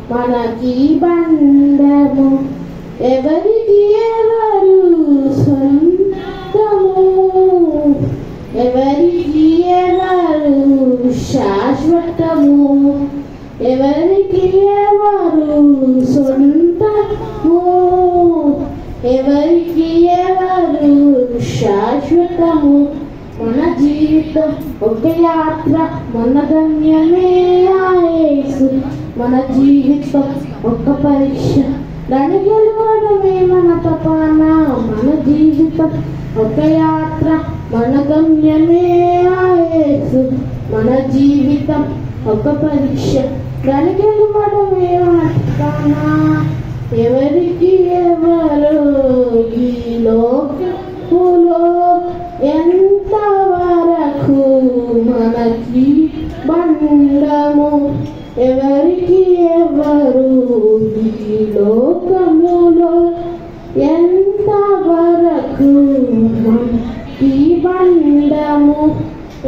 మనకి బంధము ఎవరికి ఎవరు సొంతము, ఎవరికి ఎవరు శాశ్వతము, ఎవరికి ఎవరు సొంతము, ఎవరికి ఎవరు శాశ్వతము. మన జీవితం ఒక యాత్ర, మన గమ్యమే యేసు. మన జీవితం ఒక పరీక్ష, దాన్ని గెలవడమే మన తపన. మన జీవితం ఒక యాత్ర, మన గమ్యమే యేసు. మన జీవితం ఒక పరీక్ష, దాన్ని గెలవడమే మన తపన. ఎవరికి ఎవరు ఈ లోకములో ఎంతవరకు మనకి బంధము, ఎవరికి ఎవరు ఈ లోకములో ఎంతవరకు మనకి బంధము,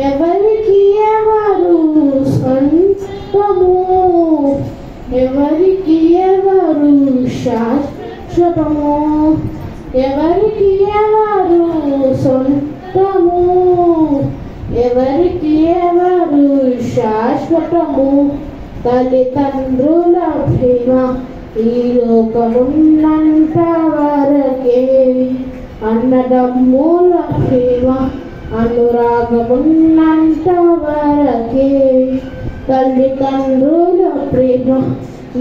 ఎవరికి ఎవరు సొంతము, ఎవరికి ఎవరు శాశ్వతము, ఎవరికి ఎవరు సొంతము, ఎవరికి ఎవరు శాశ్వతము. తల్లిదండ్రుల ప్రేమ ఈ లోకమున్నంత వరకే, అన్నదమ్ముల ప్రేమ అనురాగమున్నంత వరకే. తల్లిదండ్రుల ప్రేమ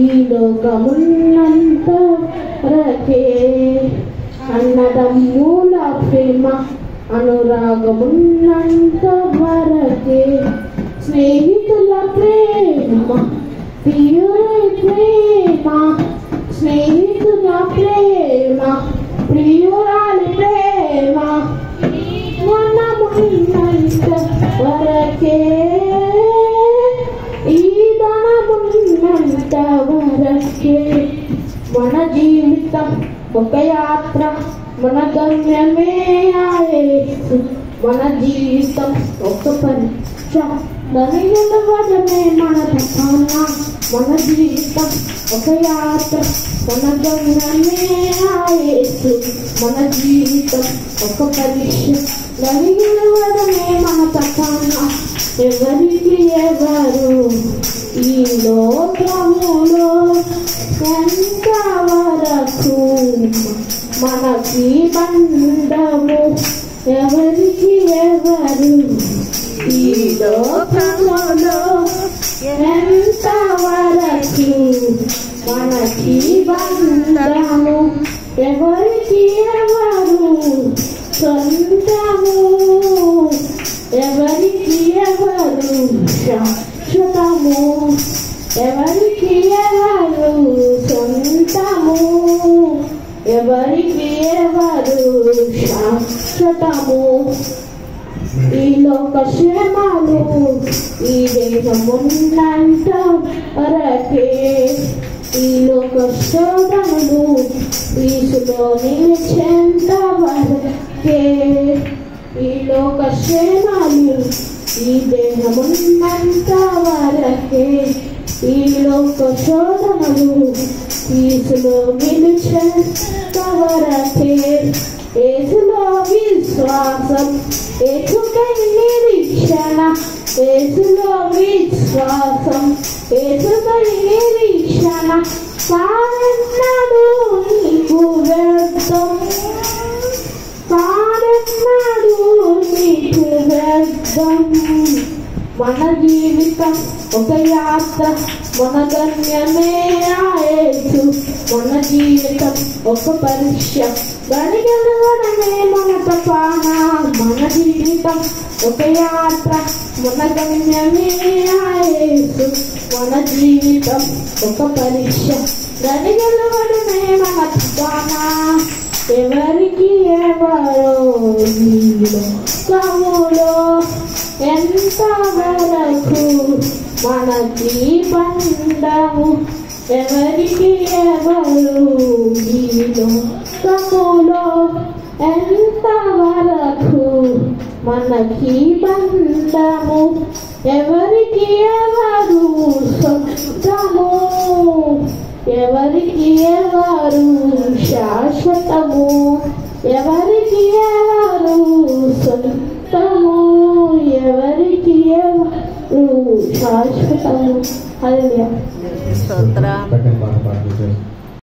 ఈ లోకమున్నంత వరకే, అన్నదమ్ముల ప్రేమ అనురాగమున్నంత వరకే. స్నేహితుల ప్రేమ ప్రియులై ప్రేమ, స్నేహితుల ప్రేమ ప్రియురాలి ప్రేమ మనమున్నంత వరకే, ఈ ధనమున్నంత వరకే. మన జీవితం ఒక యాత్ర, మన గమ్యమే యేసు. మన జీవితం ఒక పరీక్ష, దాన్ని గెలవడమే మన తపన. మన జీవితం ఒక యాత్ర, మన గమ్యమే యేసు. మన జీవితం ఒక పరీక్ష, దాన్ని గెలవడమే మన తపన. ఎవరికి ఎవరు ఈ లోకములో ఎంతవరకు మనకి బంధము, ఎవరికి ఎవరు ఈ లోకములో ఎంతవరకు మనకి బంధము, ఎవరికి ఎవరు సొంతము, ఎవరికి ఎవరు శాశ్వతము, ఎవరికి ఎవరు సొంతము, ఎవరికి ఎవరు శాశ్వతము. ఈ లోక శ్రమలు ఈ దేహమున్నంత వరకే, ఈ లోక శోధనలు క్రీస్తులో నిలిచేంత వరకే. ఈ లోక శ్రమలు ఈ దేహమున్నంత వరకే, ఈ లోక శోధనలు క్రీస్తులో నిలిచేంత వరకే. యేసులో విశ్వాసం, యేసుకై నిరీక్షణ, యేసులో విశ్వాసం, యేసుకై నిరీక్షణ. కాదన్నాడు నీకు వ్యర్థం, కాదన్నాడు నీకు వ్యర్థం. మన జీవితం ఒక యాత్ర, మన గమ్యమే యేసు. మన జీవితం ఒక పరీక్ష, దాన్ని గెలవడమే మన తపన. మన జీవితం ఒక యాత్ర, మన గమ్యమే యేసు. మన జీవితం ఒక పరీక్ష, దాన్ని గెలవడమే మన తపన. ఎవరికి ఎవరో ఈ లోకములో ఎంతవరకు మనకి బంధము, ఎవరికి ఎవరు ఈ లోకములో ఎంతవరకు మనకి బంధము, ఎవరికి ఎవరు సొంతము, ఎవరికి ఎవరు శాశ్వతము, ఎవరికి ఎవరు సొంతము, ఎవరికి ఎవరు శాశ్వతము. హల్లెలూయా. స్తోత్రం.